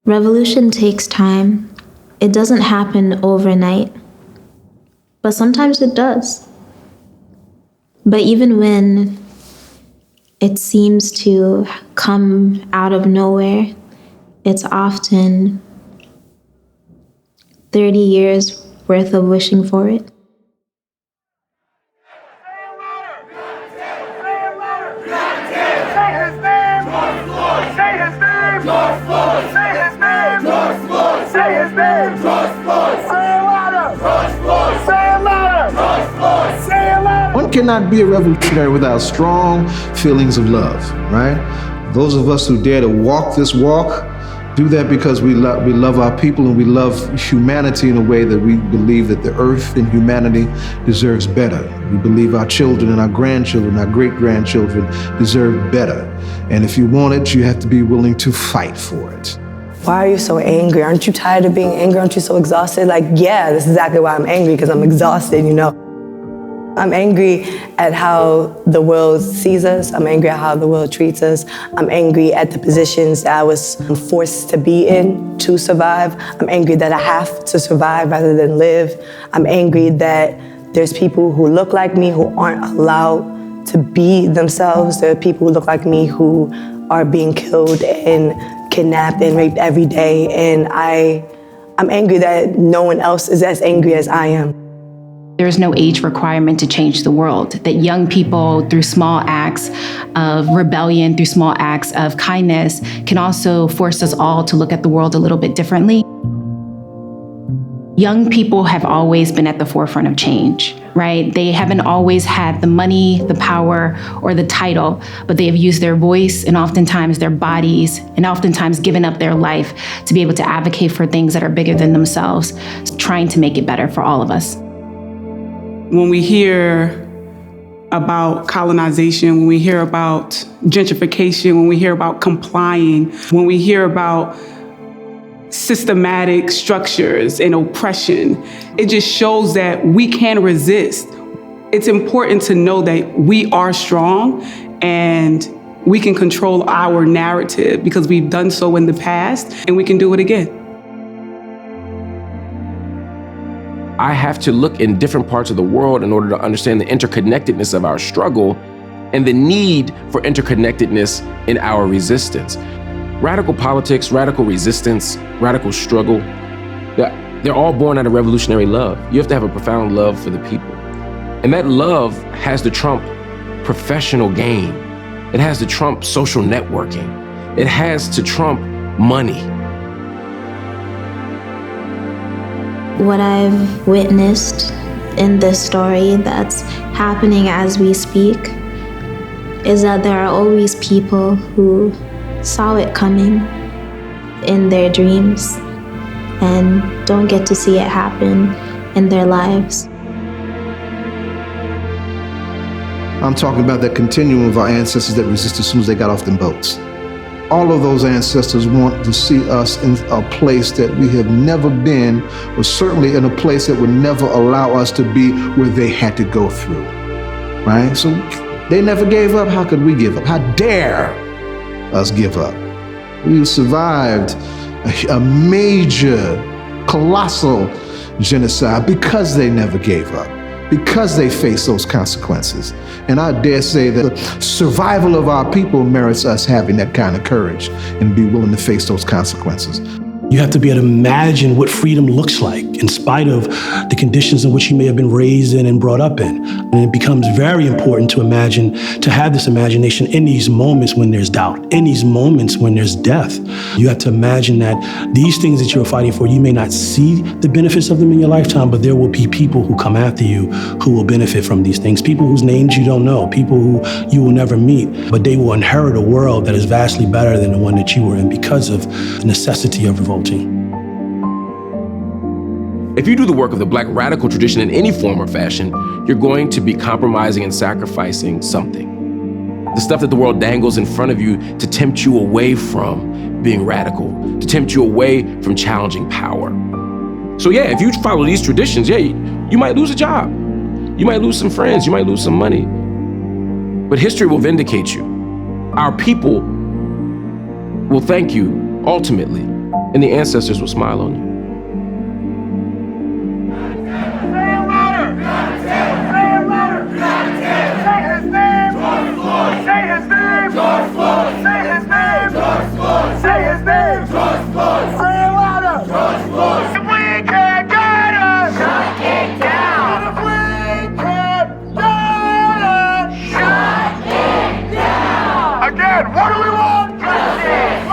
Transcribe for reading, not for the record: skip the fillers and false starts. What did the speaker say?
Revolution takes time. It doesn't happen overnight, but sometimes it does. But even when it seems to come out of nowhere, it's often 30 years worth of wishing for it. One cannot be a revolutionary without strong feelings of love, right? Those of us who dare to walk this walk do that because we love our people and we love humanity in a way that we believe that the earth and humanity deserves better. We believe our children and our grandchildren, our great-grandchildren deserve better. And if you want it, you have to be willing to fight for it. Why are you so angry? Aren't you tired of being angry? Aren't you so exhausted? Like, yeah, that's exactly why I'm angry, because I'm exhausted, you know? I'm angry at how the world sees us. I'm angry at how the world treats us. I'm angry at the positions that I was forced to be in to survive. I'm angry that I have to survive rather than live. I'm angry that there's people who look like me who aren't allowed to be themselves. There are people who look like me who are being killed and kidnapped and raped every day. And I'm angry that no one else is as angry as I am. There is no age requirement to change the world, that young people, through small acts of rebellion, through small acts of kindness, can also force us all to look at the world a little bit differently. Young people have always been at the forefront of change, right? They haven't always had the money, the power, or the title, but they have used their voice and oftentimes their bodies and oftentimes given up their life to be able to advocate for things that are bigger than themselves, trying to make it better for all of us. When we hear about colonization, when we hear about gentrification, when we hear about complying, when we hear about systematic structures and oppression, it just shows that we can resist. It's important to know that we are strong and we can control our narrative because we've done so in the past and we can do it again. I have to look in different parts of the world in order to understand the interconnectedness of our struggle and the need for interconnectedness in our resistance. Radical politics, radical resistance, radical struggle, they're all born out of revolutionary love. You have to have a profound love for the people. And that love has to trump professional gain. It has to trump social networking. It has to trump money. What I've witnessed in this story that's happening as we speak is that there are always people who saw it coming in their dreams and don't get to see it happen in their lives. I'm talking about that continuum of our ancestors that resisted as soon as they got off them boats. All of those ancestors want to see us in a place that we have never been, or certainly in a place that would never allow us to be where they had to go through, right? So they never gave up. How could we give up? How dare us give up? We survived a major, colossal genocide because they never gave up, because they faced those consequences. And I dare say that the survival of our people merits us having that kind of courage and be willing to face those consequences. You have to be able to imagine what freedom looks like in spite of the conditions in which you may have been raised in and brought up in. And it becomes very important to imagine, to have this imagination in these moments when there's doubt, in these moments when there's death. You have to imagine that these things that you're fighting for, you may not see the benefits of them in your lifetime, but there will be people who come after you who will benefit from these things, people whose names you don't know, people who you will never meet, but they will inherit a world that is vastly better than the one that you were in because of the necessity of revolt. If you do the work of the Black radical tradition in any form or fashion, you're going to be compromising and sacrificing something. The stuff that the world dangles in front of you to tempt you away from being radical, to tempt you away from challenging power. So yeah, if you follow these traditions, yeah, you might lose a job. You might lose some friends, you might lose some money. But history will vindicate you. Our people will thank you, ultimately. and the ancestors will smile on you. What do we want? Justice!